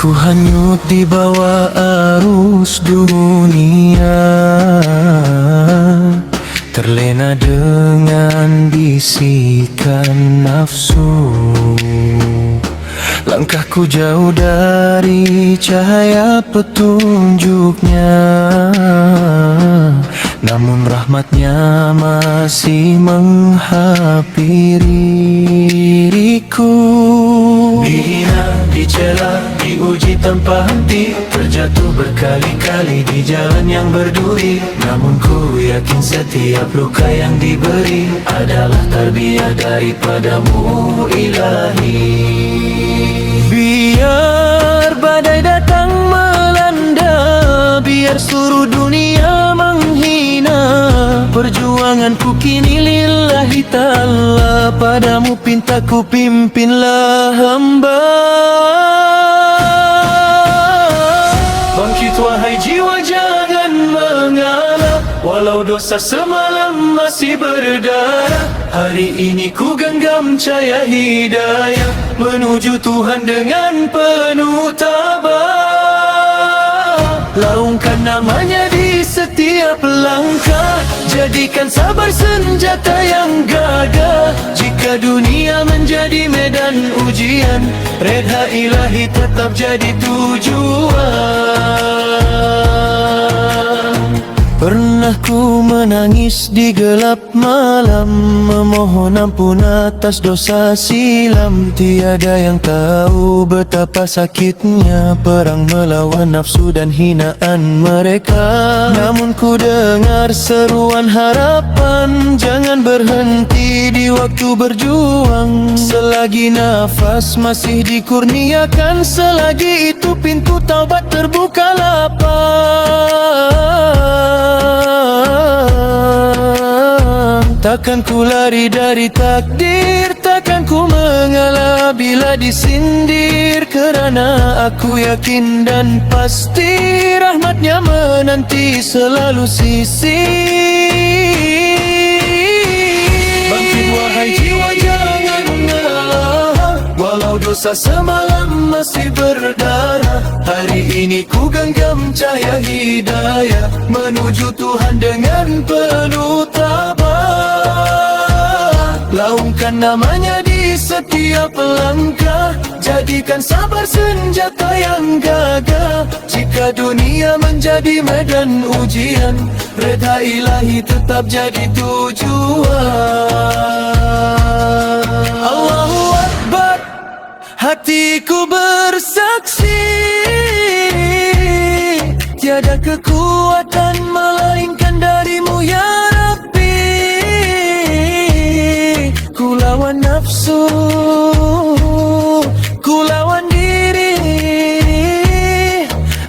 Ku hanyut di bawah arus dunia, terlena dengan bisikan nafsu. Langkahku jauh dari cahaya petunjuknya, namun rahmatnya masih menghampiriku. Dihina, dicela, diuji tanpa henti, terjatuh berkali-kali di jalan yang berduri. Namun ku yakin setiap luka yang diberi adalah tarbiyah daripadamu ilahi. Biar badai datang melanda, biar seluruh dunia menghina, perjuanganku kini lillahi ta'ala. Padamu pintaku, pimpinlah hamba. Bangkit wahai jiwa, jangan mengalah, walau dosa semalam masih berdarah. Hari ini ku genggam cahaya hidayah, menuju Tuhan dengan penuh tabah. Laungkan namanya di setiap langkah, jadikan sabar senjata yang gagah. Jika dunia menjadi medan ujian, redha ilahi tetap jadi tujuan. Pernah ku menangis di gelap malam, memohon ampun atas dosa silam. Tiada yang tahu betapa sakitnya perang melawan nafsu dan hinaan mereka. Namun ku dengar seruan harapan, jangan berhenti di waktu berjuang. Selagi nafas masih dikurniakan, selagi itu pintu taubat terbuka lapang. Takkan ku lari dari takdir, takkan ku mengalah bila disindir. Kerana aku yakin dan pasti rahmatnya menanti selalu sisi. Bangkit wahai jiwa, jangan mengalah, walau dosa semalam masih berdarah. Hari ini ku genggam cahaya hidayah, menuju Tuhan dengan penuh tabah. Laungkan namanya di setiap langkah, jadikan sabar senjata yang gagah. Jika dunia menjadi medan ujian, redha ilahi tetap jadi tujuan. Allahu Akbar, hatiku bersaksi, tiada kekuatan melainkan darimu ya Rabbi. Ku lawan nafsu, ku lawan diri,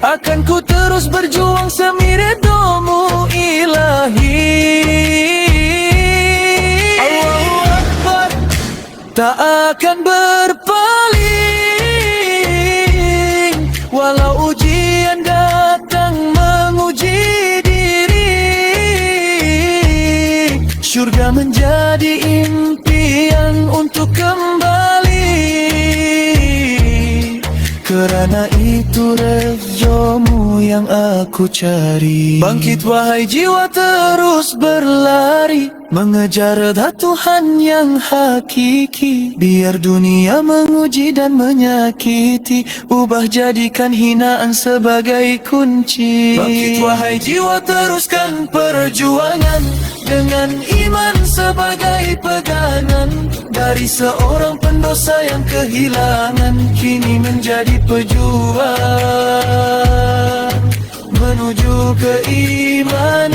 akan ku terus berjuang semi ridhomu ilahi. Allahu Akbar, tak akan berpaling, walau ujian datang menguji diri. Syurga menjadi impian untuk kembali, kerana itu rejomu yang aku cari. Bangkit wahai jiwa, terus berlari, mengejar redha Tuhan yang hakiki. Biar dunia menguji dan menyakiti, ubah jadikan hinaan sebagai kunci. Bangkit wahai jiwa, teruskan perjuangan, dengan iman sebagai pegangan. Dari seorang pendosa yang kehilangan, kini menjadi pejuang menuju keimanan.